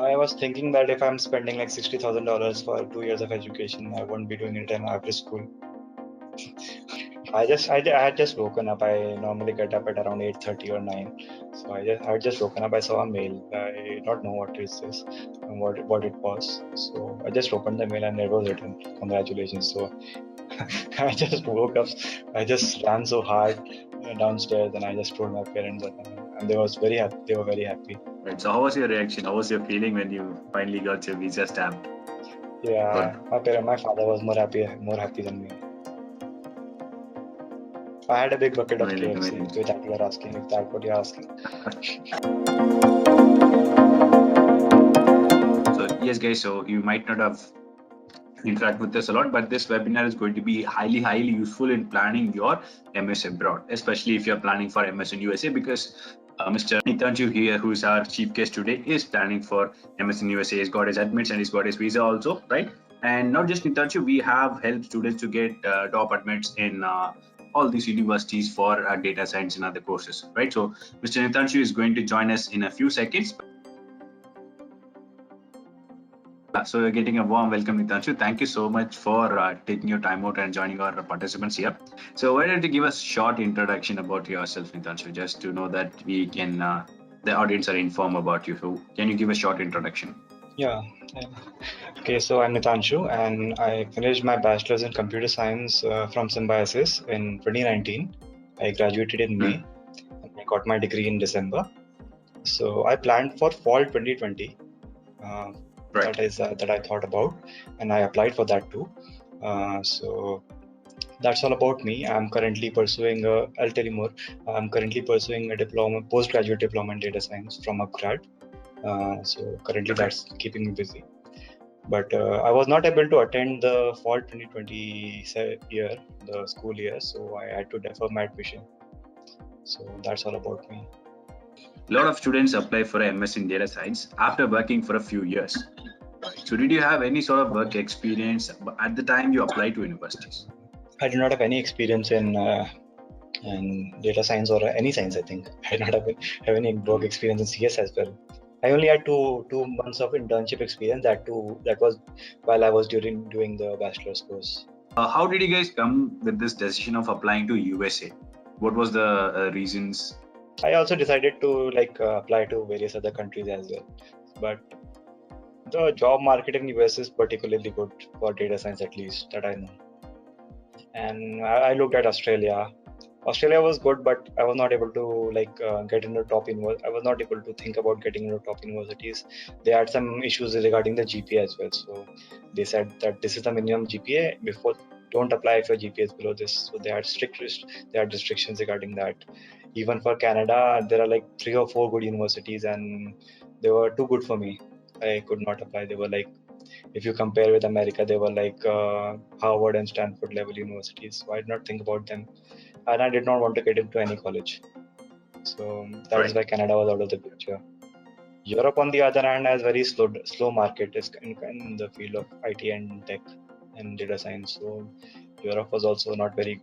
I was thinking that if I'm spending like $60,000 for 2 years of education, I won't be doing it in average school. I had just woken up. I normally get up at around 8:30 or 9. So I had just woken up. I saw a mail. I did not know what is this and what it was. So I just opened the mail and it was written, "Congratulations." So I just woke up. I just ran so hard downstairs and I just told my parents that, and they was very happy. They were very happy. Right. So how was your reaction? How was your feeling when you finally got your visa stamp? Yeah, my father was more happy than me. I had a big bucket of Amazing, KFC, amazing. which you are asking, if that's what you're asking. So yes, guys. So you might not have interact with us a lot, but this webinar is going to be highly useful in planning your MS abroad, especially if you're planning for MS in USA, because Mr. Nitanshu here, who's our chief guest today, is planning for MS in USA. He's got his admits and he's got his visa also, right? And not just Nitanshu, we have helped students to get top admits in all these universities for data science and other courses, right? So Mr. Nitanshu is going to join us in a few seconds. So you're getting a warm welcome, Nitanshu. Thank you so much for taking your time out and joining our participants here. So why don't you give us a short introduction about yourself, Nitanshu, just to know that we can, the audience are informed about you. So can you give a short introduction? Yeah. Okay, so I'm Nitanshu and I finished my bachelor's in computer science from Symbiosis in 2019. I graduated in May and I got my degree in December. So I planned for fall 2020. Right. That I thought about, and I applied for that too. So that's all about me. I'm currently pursuing I'll tell you more. I'm currently pursuing a diploma, postgraduate diploma in data science from UpGrad. So currently that's keeping me busy. But I was not able to attend the fall 2020 year, the school year, so I had to defer my admission. So that's all about me. A lot of students apply for a MS in data science after working for a few years. So did you have any sort of work experience at the time you applied to universities? I did not have any experience in data science or any science. I think I did not have any work experience in CS as well. I only had two months of internship experience. That was while I was doing the bachelor's course. How did you guys come with this decision of applying to USA? What was the reasons? I also decided to apply to various other countries as well, but the job market in US is particularly good for data science, at least that I know. And I looked at Australia. Australia was good, but I was not able to get into top university. I was not able to think about getting into top universities. They had some issues regarding the GPA as well. So they said that this is the minimum GPA. Before, don't apply if your GPA is below this. So they had restrictions regarding that. Even for Canada, there are like 3 or 4 good universities, and they were too good for me. I could not apply. They were like, if you compare with America, they were like Harvard and Stanford level universities. So I did not think about them, and I did not want to get into any college. So that is why Canada was out of the picture. Europe, on the other hand, has very slow market in the field of IT and tech and data science. So Europe was also not very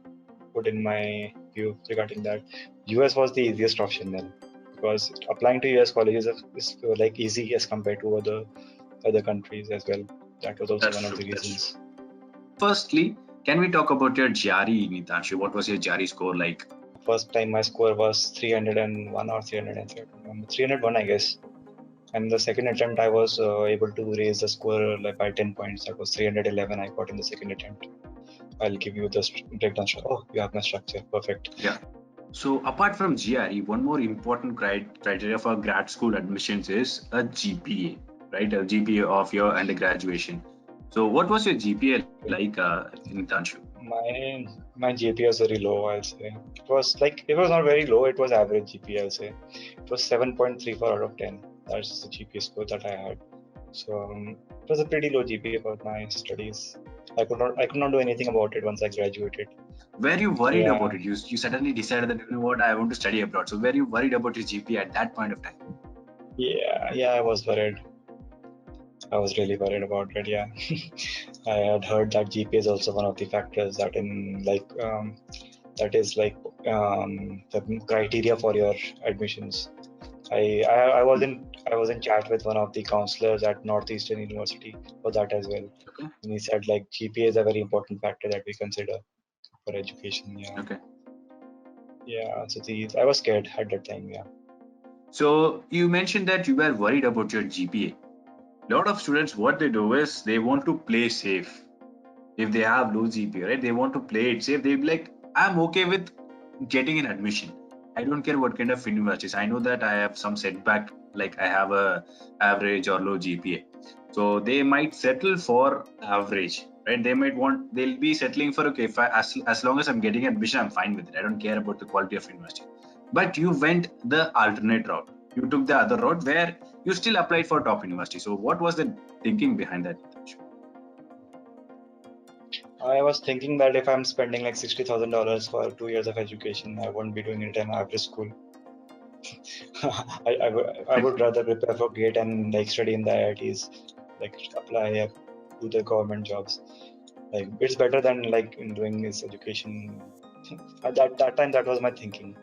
good in my view regarding that. US was the easiest option then, because applying to US colleges is like easy as compared to other countries as well. That was also one of the reasons. Firstly, can we talk about your GRE, Nitanshu? What was your GRE score like? First time my score was 301 or 301, I guess. And the second attempt, I was able to raise the score by 10 points. That was 311 I got in the second attempt. I'll give you the breakdown. Oh, you have my structure. Perfect. Yeah. So apart from GRE, one more important criteria for grad school admissions is a GPA, right? A GPA of your undergraduation. So what was your GPA like in Nitanshu? My GPA was very low, I'll say. It was not very low, it was average GPA, I'll say. It was 7.34 out of 10. That's the GPA score that I had. So it was a pretty low GPA for my studies. I could not do anything about it once I graduated. Were you worried about it? You suddenly decided that, you know what, I want to study abroad. So were you worried about your GPA at that point of time? Yeah, I was worried. I was really worried about it. Yeah, I had heard that GPA is also one of the factors that the criteria for your admissions. I was in chat with one of the counselors at Northeastern University for that as well. Okay. And he said like GPA is a very important factor that we consider for education. Yeah. Okay. Yeah. So I was scared at that time. Yeah. So you mentioned that you were worried about your GPA. A lot of students, what they do is they want to play safe. If they have low GPA, right, they want to play it safe. They'll be like, I'm okay with getting an admission. I don't care what kind of universities. I know that I have some setback, like I have a average or low GPA. So they might settle for average, right? They'll be settling for, okay, if as long as I'm getting admission, I'm fine with it. I don't care about the quality of university. But you went the alternate route. You took the other route where you still applied for top university. So what was the thinking behind that? I was thinking that if I'm spending like $60,000 for 2 years of education, I won't be doing it in average school. I would rather prepare for GATE and like study in the IITs, like apply to the government jobs. Like it's better than like in doing this education. At that time, that was my thinking.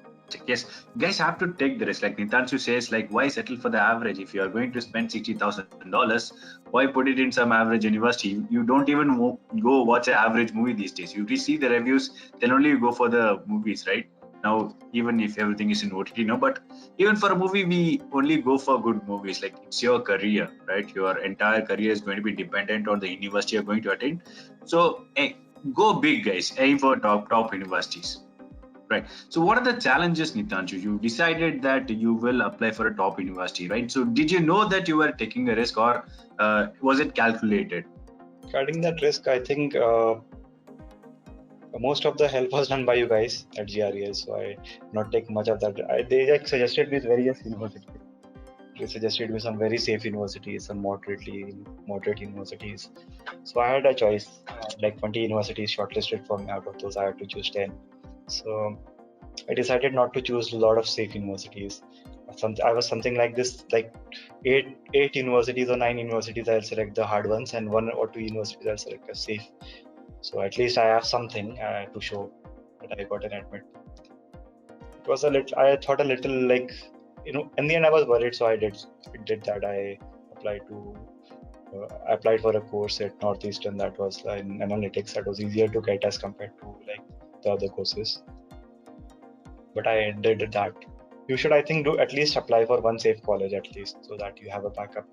Yes, guys have to take the risk. Like Nitanshu says, like why settle for the average? If you are going to spend $60,000, why put it in some average university? You don't even go watch an average movie these days. You see the reviews, then only you go for the movies, right? Now, even if everything is in OTT, no, but even for a movie, we only go for good movies. Like it's your career, right? Your entire career is going to be dependent on the university you're going to attend. So, hey, go big, guys. Aim for top universities. Right. So what are the challenges, Nitanshu? You decided that you will apply for a top university, right? So did you know that you were taking a risk, or was it calculated? Regarding that risk, I think most of the help was done by you guys at GRES, so I not take much of that. They like suggested me various universities. They suggested me some very safe universities, some moderate universities. So I had a choice. Like 20 universities shortlisted for me. Out of those, I had to choose 10. So I decided not to choose a lot of safe universities. I was something like this, like eight universities or 9 universities. I'll select the hard ones, and 1 or 2 universities I'll select as safe. So at least I have something to show that I got an admit. It was a little. I thought a little like, in the end I was worried, so I did that. I applied to applied for a course at Northeastern that was in analytics. That was easier to get as compared to like the other courses. But I did that. You should, I think, do at least apply for one safe college at least, so that you have a backup.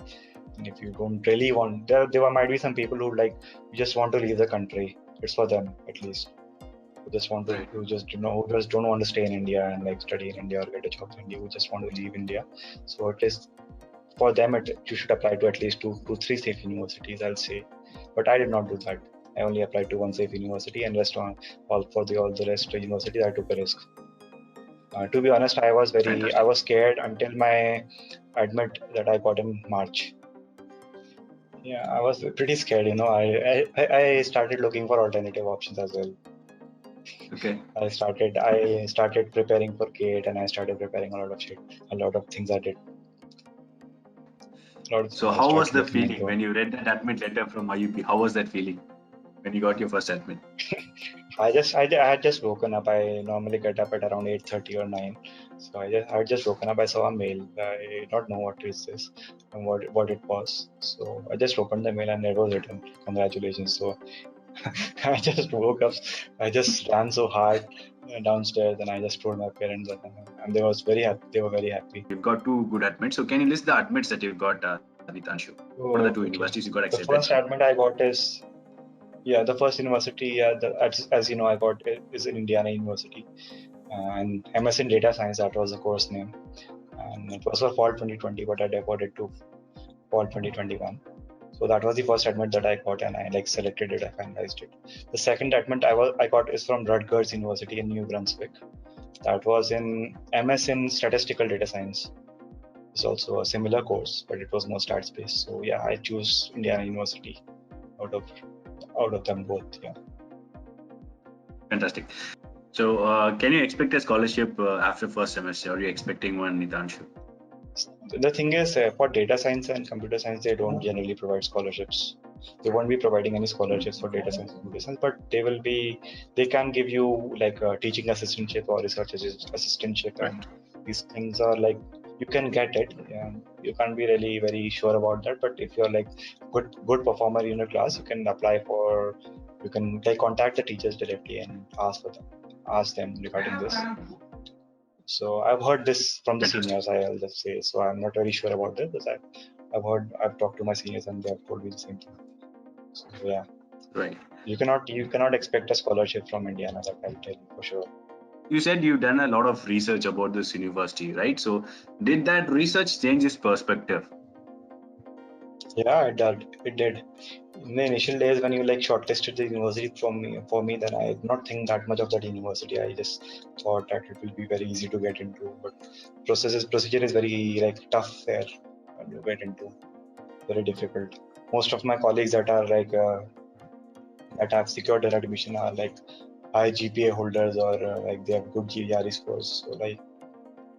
And if you don't really want, there might be some people who like just want to leave the country. It's for them at least. Who just want to, who just who just don't want to stay in India and like study in India or get a job in India. Who just want to leave India. So it is for them. You should apply to at least two, 3 safe universities, I'll say. But I did not do that. I only applied to one safe university, and rest on all the rest universities I took a risk. To be honest, I was scared until my admit that I got in March. Yeah, I was pretty scared. I started looking for alternative options as well. Okay. I started preparing for GATE, and I started preparing a lot of things I did. So how was the feeling when you read that admit letter from IUP? How was that feeling when you got your first admit? I had just woken up. I normally get up at around 8:30 or 9. So I had just woken up. I saw a mail. I did not know what is this and what it was. So I just opened the mail and it was written, "Congratulations." So I just woke up. I just ran so hard downstairs, and I just told my parents, and they was very happy. They were very happy. You've got 2 good admits. So can you list the admits that you've got, Nitanshu? What are the 2 universities you got accepted? The first admit I got is. Yeah, the first university, as you know, I got is in Indiana University, and MS in Data Science. That was the course name, and it was for fall 2020, but I deferred it to fall 2021. So that was the first admit that I got, and I like selected it, I finalized it. The second admit I got is from Rutgers University in New Brunswick. That was in MS in Statistical Data Science. It's also a similar course, but it was more stats based. So yeah, I choose Indiana University out of them both. Yeah. Fantastic. So can you expect a scholarship after first semester? Are you expecting one, Nitanshu? The thing is, for data science and computer science, they don't generally provide scholarships. They won't be providing any scholarships for data science and computer science, but they can give you like a teaching assistantship or research assistantship, and these things are like you can get it. You can't be really very sure about that, but if you're like good performer in your class, you can apply for. You can like contact the teachers directly and ask them regarding this. So I've heard this from the seniors. I'll just say. So I'm not very sure about this, but I've talked to my seniors and they have told me the same thing. So yeah. Right. You cannot expect a scholarship from Indiana, that I'll tell you for sure. You said you've done a lot of research about this university, right? So did that research change his perspective? Yeah, it did. It did. In the initial days when you like shortlisted the university for me, then I did not think that much of that university. I just thought that it will be very easy to get into, but procedure is very like tough there when you get into. Very difficult. Most of my colleagues that are like that have secured their admission are like high GPA holders or like they have good GRE scores. So like,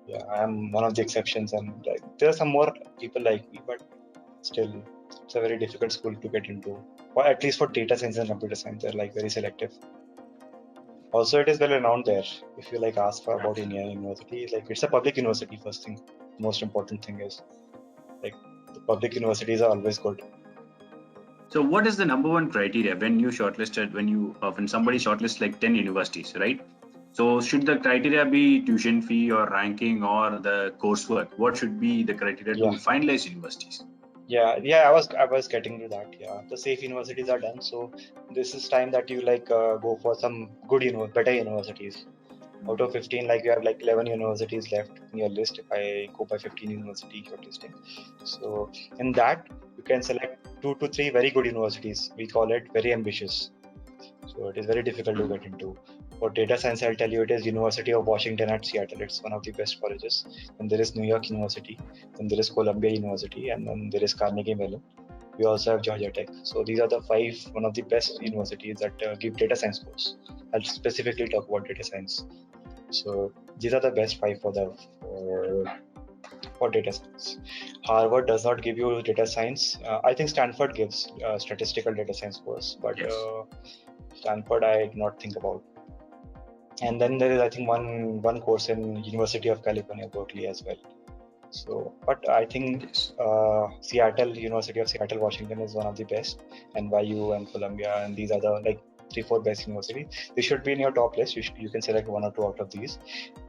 yeah, I am one of the exceptions, and like there are some more people like me, but still, it's a very difficult school to get into. Or at least for data science and computer science, they're like very selective. Also, it is well renowned there. If you like ask for about Indiana University, like it's a public university. First thing, most important thing is like the public universities are always good. So what is the number one criteria when you shortlisted, when somebody shortlists like 10 universities, right? So should the criteria be tuition fee or ranking or the coursework? What should be the criteria to finalize universities? Yeah, I was getting to that. Yeah, the safe universities are done, so this is time that you like go for some good better universities. Out of 15, like you have like 11 universities left in your list. If I go by 15 university shortlisting, so in that you can select 2 to 3 very good universities. We call it very ambitious. So it is very difficult to get into. For data science, I'll tell you it is University of Washington at Seattle. It's one of the best colleges. And there is New York University, then there is Columbia University, and then there is Carnegie Mellon. We also have Georgia Tech. So these are the one of the best universities that give data science course. I'll specifically talk about data science. So these are the best 5 for data science. Harvard does not give you data science. I think Stanford gives statistical data science course, but yes. Stanford I did not think about. And then there is I think one course in University of California, Berkeley as well. So, but I think Seattle, University of Seattle, Washington is one of the best. NYU and Columbia, and these are the like 3-4 best universities. They should be in your top list. You can select 1 or 2 out of these.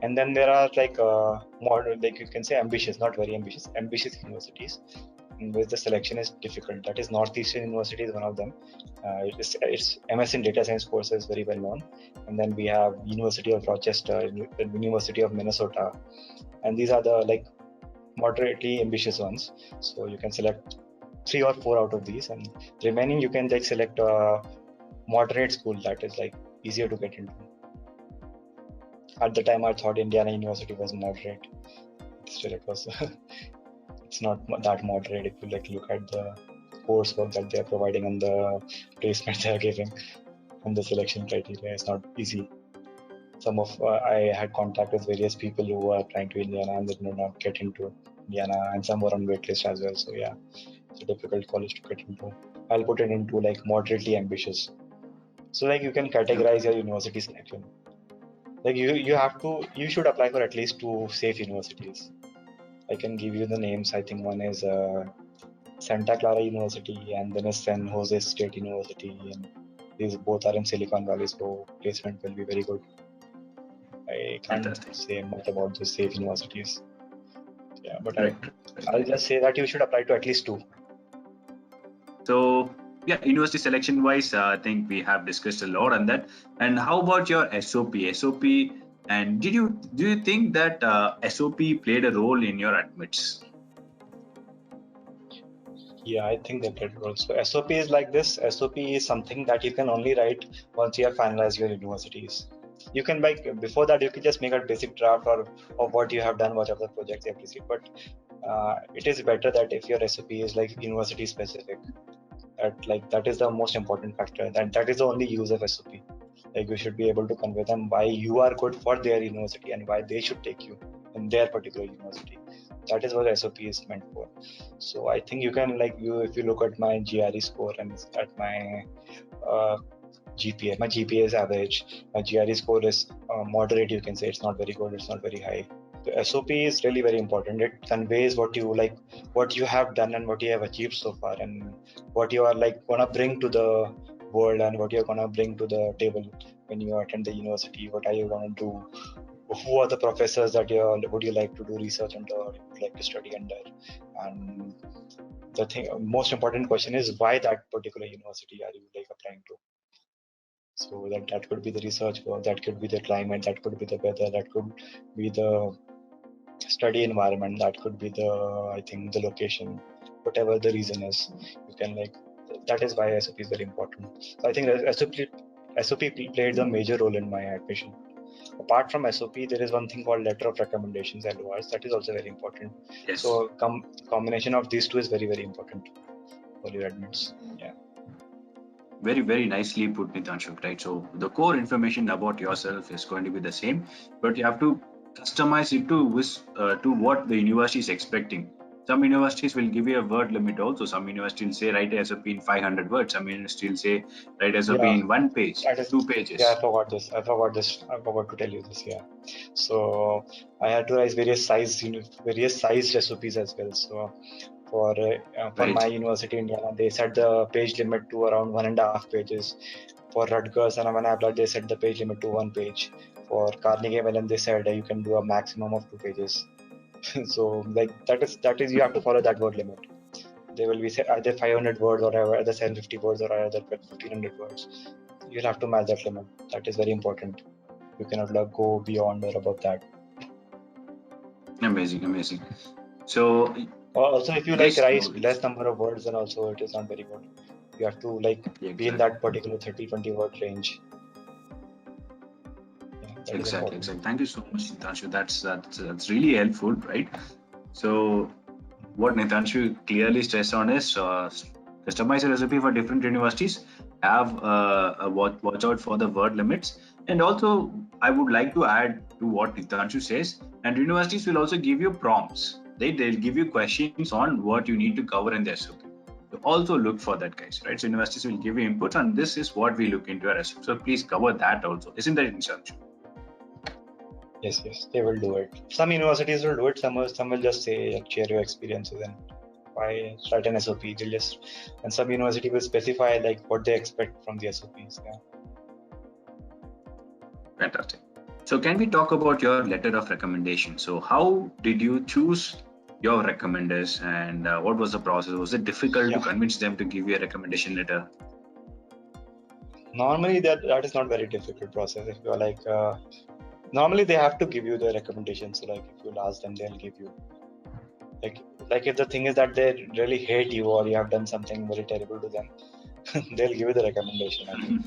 And then there are like more, like you can say ambitious, not very ambitious universities, in which the selection is difficult. That is Northeastern University is one of them. It's MS in data science courses, very well known. And then we have University of Rochester, University of Minnesota, and these are the like moderately ambitious ones. So you can select 3 or 4 out of these, and remaining you can like select a moderate school that is like easier to get into. At the time I thought Indiana University was moderate. Still it was it's not that moderate if you like look at the coursework that they are providing and the placement they are giving and the selection criteria. It's not easy. Some of I had contact with various people who were applying to Indiana and they did not get into Indiana, and some were on waitlist as well. So yeah, it's a difficult college to get into. I'll put it into like moderately ambitious. So like you can categorize your university selection. Like you should apply for at least 2 safe universities. I can give you the names. I think one is Santa Clara University and then is San Jose State University, and these both are in Silicon Valley, so placement will be very good. I can't say much about the safe universities. Yeah, but I'll just say that you should apply to at least 2. So yeah, university selection wise, I think we have discussed a lot on that. And how about your SOP? And do you think that SOP played a role in your admits? Yeah, I think they played a role. So SOP is like this. SOP is something that you can only write once you have finalized your universities. You can before that you can just make a basic draft of what you have done, what other projects you have received. But it is better that if your SOP is like university specific, that is the most important factor. That is the only use of SOP. Like you should be able to convey them why you are good for their university and why they should take you in their particular university. That is what SOP is meant for. So I think you can if you look at my GRE score and at my GPA, my GPA is average. My GRE score is moderate. You can say it's not very good. It's not very high. The SOP is really very important. It conveys what you like, what you have done and what you have achieved so far, and what you are like gonna bring to the world and what you're gonna bring to the table when you attend the university. What are you gonna do? Who are the professors that would you like to do research under, or you would like to study under? And the thing, most important question is why that particular university are you like applying to? So that could be the research work, that could be the climate, that could be the weather, that could be the study environment, that could be the, I think, the location, whatever the reason is. You can like, that is why SOP is very important. So I think SOP played a major role in my admission. Apart from SOP, there is one thing called letter of recommendations, LORs, that is also very important. Yes. So combination of these two is very, very important for your admits. Yeah. Very, very nicely put, Nitanshu, right? So the core information about yourself is going to be the same, but you have to customize it to what the university is expecting. Some universities will give you a word limit also. Some universities will say write a SOP in 500 words. Some universities will say write SOP in 1 page, that is, 2 pages. Yeah, I forgot to tell you this. Yeah. So I had to write various sized SOPs as well. So for Right. my university, Indiana, they set the page limit to around 1.5 pages. For Rutgers and when I applied, they set the page limit to 1 page. For Carnegie Mellon, they said you can do a maximum of 2 pages. So like that is you have to follow that word limit. They will be either 500 words or either 750 words or either 1500 words. You'll have to match that limit. That is very important. You cannot go beyond or above that. Amazing. So also, if you yes, write less number of words, then also it is not very good. You have to be in that particular 30-20 word range. Yeah, exactly. Thank you so much, Nitanshu. That's really helpful, right? So what Nitanshu clearly stressed on is customize a recipe for different universities, have watch out for the word limits, and also I would like to add to what Nitanshu says, and universities will also give you prompts. They'll give you questions on what you need to cover in the SOP. So also look for that, guys, right? So universities will give you inputs, and this is what we look into our SOP. So please cover that also. Isn't that Nitanshu? Yes, they will do it. Some universities will do it. Some will just say share your experiences and why write an SOP. They'll just, and some university will specify like what they expect from the SOPs. Yeah. Fantastic. So can we talk about your letter of recommendation? So how did you choose your recommenders, and what was the process? Was it difficult to convince them to give you a recommendation letter? Normally that is not very difficult process. If you're like normally they have to give you the recommendation. So like if you'll ask them, they'll give you. Like if the thing is that they really hate you or you have done something very terrible to them, they'll give you the recommendation. I think.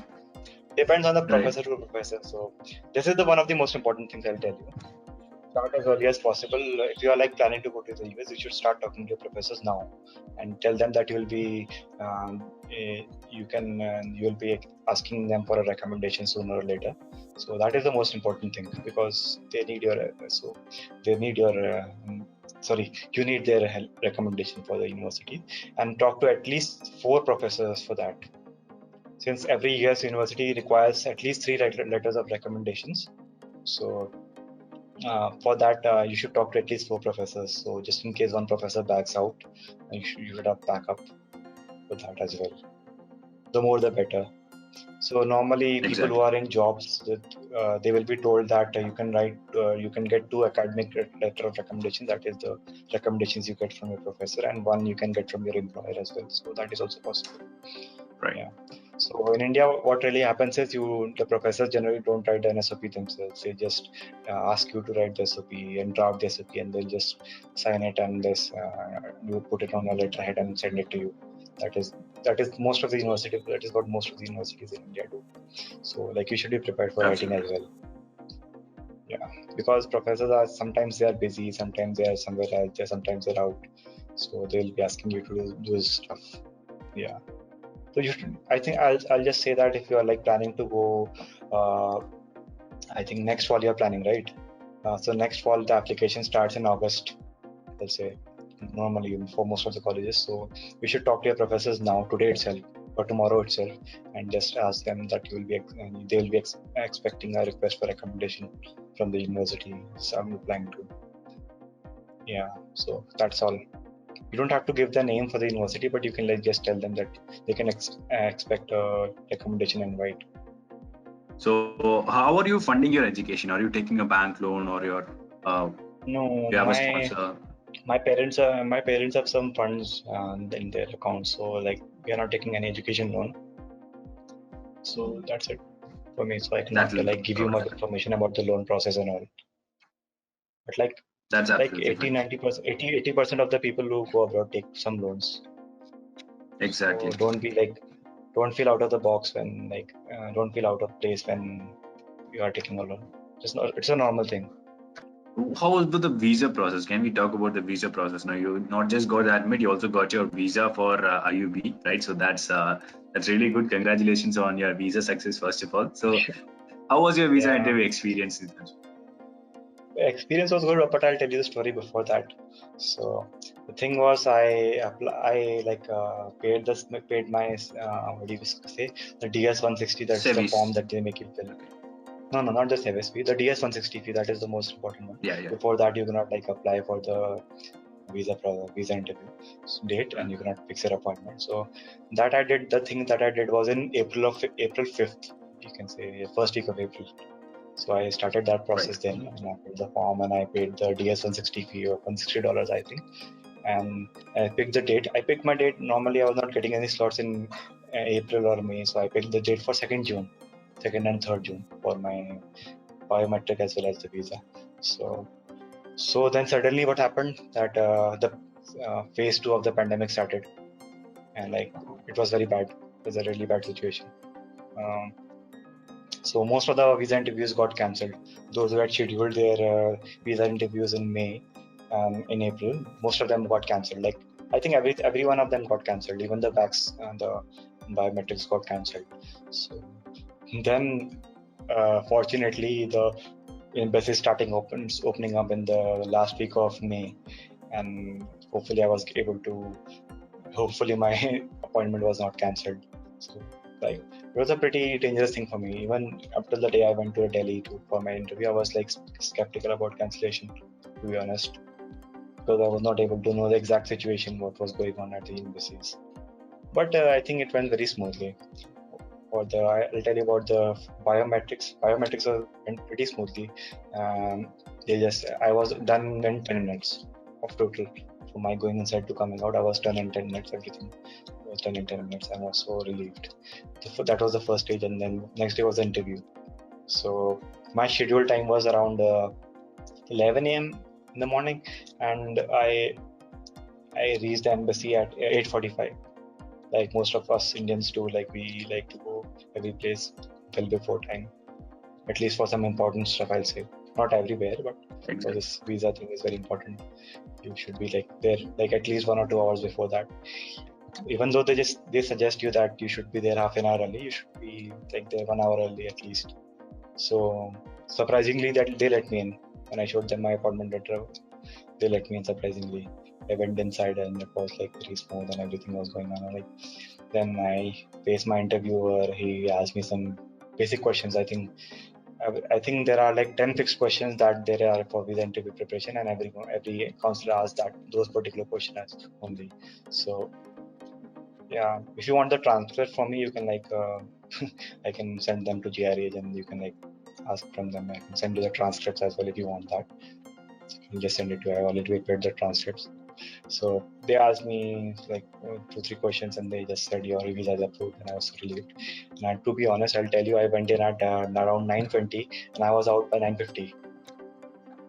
Depends on the professor to professor. So this is the one of the most important things I'll tell you. Start as early as possible. If you are like planning to go to the US, you should start talking to your professors now and tell them that you will be you'll be asking them for a recommendation sooner or later. So that is the most important thing because they need your you need their help, recommendation for the university, and talk to at least 4 professors for that. Since every US university requires at least 3 letters of recommendations, so for that you should talk to at least 4 professors. So just in case one professor backs out, you should have backup for that as well. The more the better. So normally people who are in jobs, they will be told that you can get 2 academic letter of recommendation. That is the recommendations you get from your professor, and 1 you can get from your employer as well. So that is also possible. Right. Yeah. So in India, what really happens is the professors generally don't write an SOP themselves. They just ask you to write the SOP and draft the SOP, and they'll just sign it and you put it on a letterhead and send it to you. That is most of the university. That is what most of the universities in India do. So like you should be prepared for writing as well. Yeah, because professors are sometimes they are busy, sometimes they are somewhere else, sometimes they're out. So they'll be asking you to do this stuff. Yeah. So I think I'll just say that if you are like planning to go, I think next fall you're planning, right? So next fall the application starts in August, let's say, normally for most of the colleges. So you should talk to your professors now, today itself or tomorrow itself, and just ask them that they will be expecting a request for recommendation from the university. So I'm applying to. Yeah, so that's all. You don't have to give the name for the university, but you can like just tell them that they can expect a recommendation invite. So how are you funding your education? Are you taking a bank loan, or No, you have a sponsor? my parents have some funds in their account, so like we are not taking any education loan. So that's it for me. So I That cannot will like give you much information about the loan process and all. But That's like absolutely 80 fine. 90%, 80% of the people who go abroad take some loans. So Exactly. don't feel out of the box when don't feel out of place when you are taking a loan. It's a normal thing. How was the visa process? Can we talk about the visa process? Now, you not just got admit, you also got your visa for IUB, right? So that's really good. Congratulations on your visa success, first of all. So, how was your visa Yeah, interview experience? the experience was good, but I'll tell you the story before that. So the thing was, paid my what do you say, the DS 160. That's the form Service. that they make you fill. Okay. No, not the service fee. The DS 160 fee, that is the most important one. Yeah, yeah. Before that, you cannot like apply for the visa interview date, and you Mhm. cannot fix your appointment. So that I did. The thing that I did was in April 5th. You can say first week of April. So I started that Right. process then, and I filled the form and I paid the DS 160 fee of $160, I think. And I picked the date. I picked my date. Normally, I was not getting any slots in April or May, so I picked the date for 2nd June, 2nd and 3rd June for my biometric as well as the visa. So then suddenly what happened that the phase 2 of the pandemic started, and like it was very bad. It was a really bad situation. Um, so most of the visa interviews got cancelled. Those who had scheduled their visa interviews in May, in April, most of them got cancelled. Like I think every one of them got cancelled. Even the vax, the biometrics got cancelled. So then, fortunately, the embassy opening up in the last week of May, and hopefully I was able to. Hopefully my appointment was not cancelled. So like it was a pretty dangerous thing for me. Even up till the day I went to Delhi for my interview, I was like skeptical about cancellation, to be honest, because I was not able to know the exact situation, what was going on at the embassies. But I think it went very smoothly. I'll tell you about the biometrics. Biometrics went pretty smoothly. I was done in 10 minutes of total. From my going inside to coming out, I was done in 10 minutes. Everything was done in 10 minutes. I was so relieved. That was the first stage, and then next day was the interview. So my scheduled time was around 11 a.m. in the morning, and I reached the embassy at 8:45. Like most of us Indians do, like we like to go every place well before time, at least for some important stuff, I'll say. Not everywhere, but for Exactly. this visa thing is very important. You should be like there like at least 1 or 2 hours before that. Even though they suggest you that you should be there half an hour early, you should be like there 1 hour early at least. So surprisingly that they let me in. When I showed them my appointment letter, they let me in surprisingly. I went inside and it was like very smooth and everything was going on. Like then I faced my interviewer. He asked me some basic questions. I think there are like 10 fixed questions that there are for visa interview preparation, and every counselor asks that those particular questions only. So yeah, if you want the transcript from me, you can I can send them to GRH and you can like ask from them. I can send you the transcripts as well if you want that. So you can just send it to. I already prepared the transcripts. So they asked me like 2-3 questions, and they just said your visa is approved, and I was so relieved. And to be honest, I'll tell you, I went in at around 9:20, and I was out by 9:50.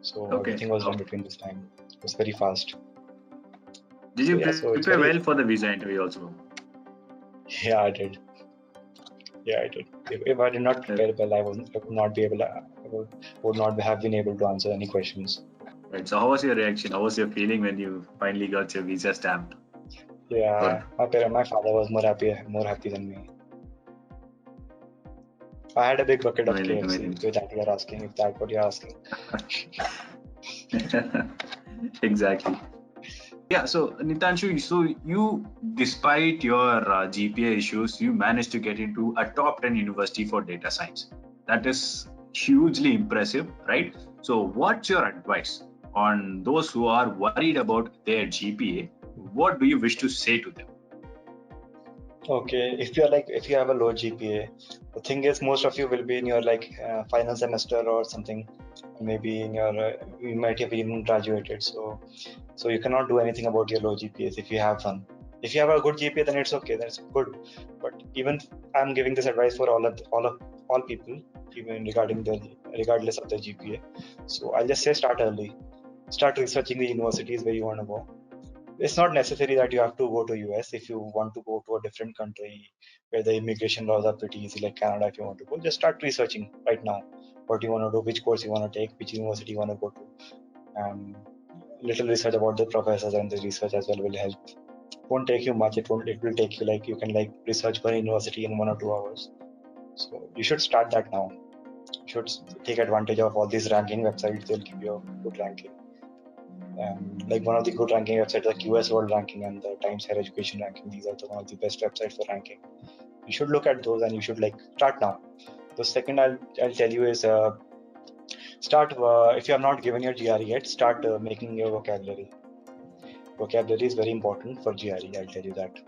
So Okay. everything was done between this time. It was very fast. Did So you yeah, so it's prepare very well for the visa interview also? yeah, I did. Yeah, I did. If I did not prepare well, I would not be able. Would not have been able to answer any questions. Right. So how was your reaction? How was your feeling when you finally got your visa stamped? Yeah, Or my father was more happy than me. I had a big bucket of amazing, KFC. amazing. If that you're asking, if that's what you're asking. Exactly. Yeah, so Nitanshu, so you, despite your GPA issues, you managed to get into a top 10 university for data science. That is hugely impressive, right? So, what's your advice on those who are worried about their GPA, what do you wish to say to them? Okay, if you have a low GPA, the thing is most of you will be in your final semester or something, maybe in your you might have even graduated, so you cannot do anything about your low GPAs if you have one. If you have a good GPA, then it's okay, that's good. But even I'm giving this advice for all people, even regardless of their GPA. So I'll just say start early, start researching the universities where you want to go. It's not necessary that you have to go to US. If you want to go to a different country where the immigration laws are pretty easy, like Canada, if you want to go, just start researching right now what you want to do, which course you want to take, which university you want to go to, and little research about the professors and the research as well will help. It won't take you much. It will take you you can research per university in 1 or 2 hours. So you should start that now. You should take advantage of all these ranking websites. They'll give you a good ranking. One of the good ranking websites like US World Ranking and the Times Higher Education Ranking. These are one of the best websites for ranking. You should look at those and you should start now. The second I'll tell you is start if you have not given your GRE yet, start making your vocabulary. Vocabulary is very important for GRE. I'll tell you that.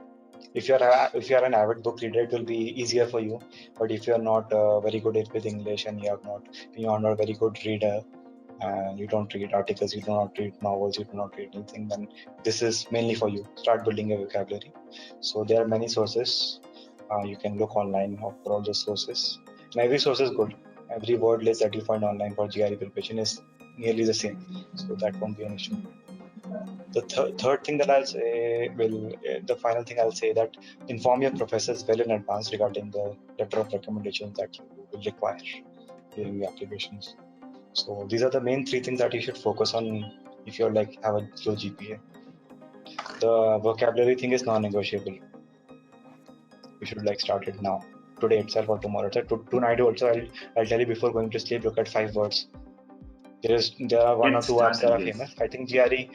If you are an avid book reader, it will be easier for you. But if you are not very good with English and you are not a very good reader, and you don't read articles, you do not read novels, you do not read anything, then this is mainly for you. Start building your vocabulary. So there are many sources. You can look online for all those sources. And every source is good. Every word list that you find online for GRE preparation is nearly the same. So that won't be an issue. The third thing that I'll say the final thing I'll say that inform your professors well in advance regarding the letter of recommendations that you will require during the applications. So these are the main 3 things that you should focus on if you're have a low GPA. The vocabulary thing is non-negotiable. You should start it now, today itself or tomorrow. Tonight also, I'll tell you before going to sleep, look at 5 words. There are 1 or 2 apps that are famous. I think GRE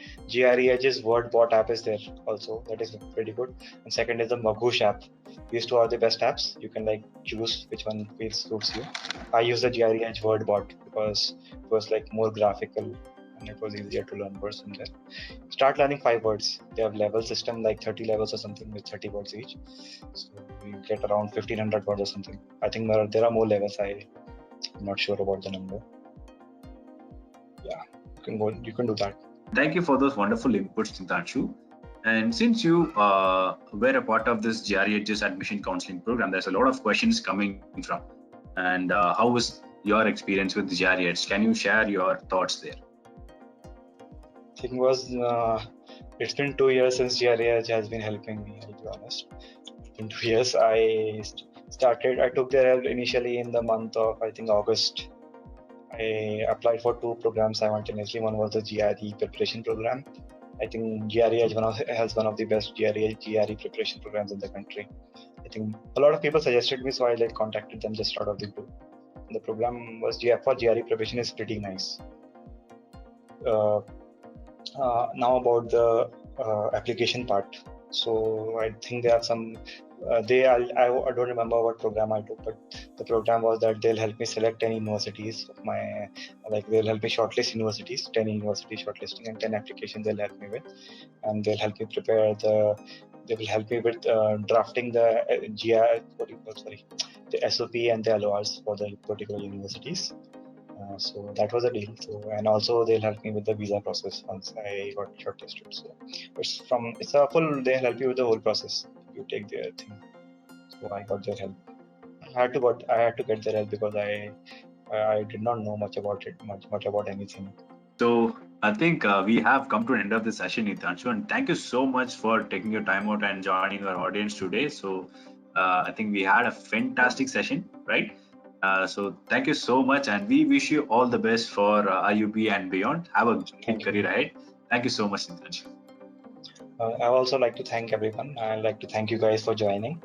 Edge's WordBot app is there also. That is pretty good. And second is the Magoosh app. These 2 are the best apps. You can choose which one suits you. I use the GRE Edge WordBot because it was more graphical and it was easier to learn words from there. Start learning 5 words. They have level system 30 levels or something with 30 words each. So you get around 1500 words or something. I think there are more levels. I'm not sure about the number. Yeah, you can do that. Thank you for those wonderful inputs, Nitanshu. And since you were a part of this GRE Edge's admission counseling program, there's a lot of questions coming from. And how was your experience with GRE Edge? Can you share your thoughts there? Thing was, it's been 2 years since GRE Edge has been helping me, I'll be honest. In 2 years, I took their help initially in the month of, I think, August. I applied for 2 programs simultaneously. One was the GRE preparation program. I think GRE has one of the best GRE preparation programs in the country. I think a lot of people suggested me, so I contacted them just out of the blue. The program was for GRE preparation is pretty nice. Now about the application part. So I think they have some. I don't remember what program I took, but the program was that they'll help me select 10 universities. They'll help me shortlist universities, 10 university shortlisting, and 10 applications they'll help me with, and they'll help me prepare They will help me with drafting the the SOP and the LORs for the particular universities. So that was a deal. So, and also they'll help me with the visa process once I got shortlisted. So they'll help you with the whole process. You take their thing. So I got their help. I had to get their help because I did not know much about anything. So I think we have come to an end of the session, Nitanshu, and thank you so much for taking your time out and joining our audience today. So I think we had a fantastic session, right? So thank you so much, and we wish you all the best for IUB and beyond. Have a great career ahead. Thank you so much, Nitanshu. I would also like to thank everyone. I'd like to thank you guys for joining.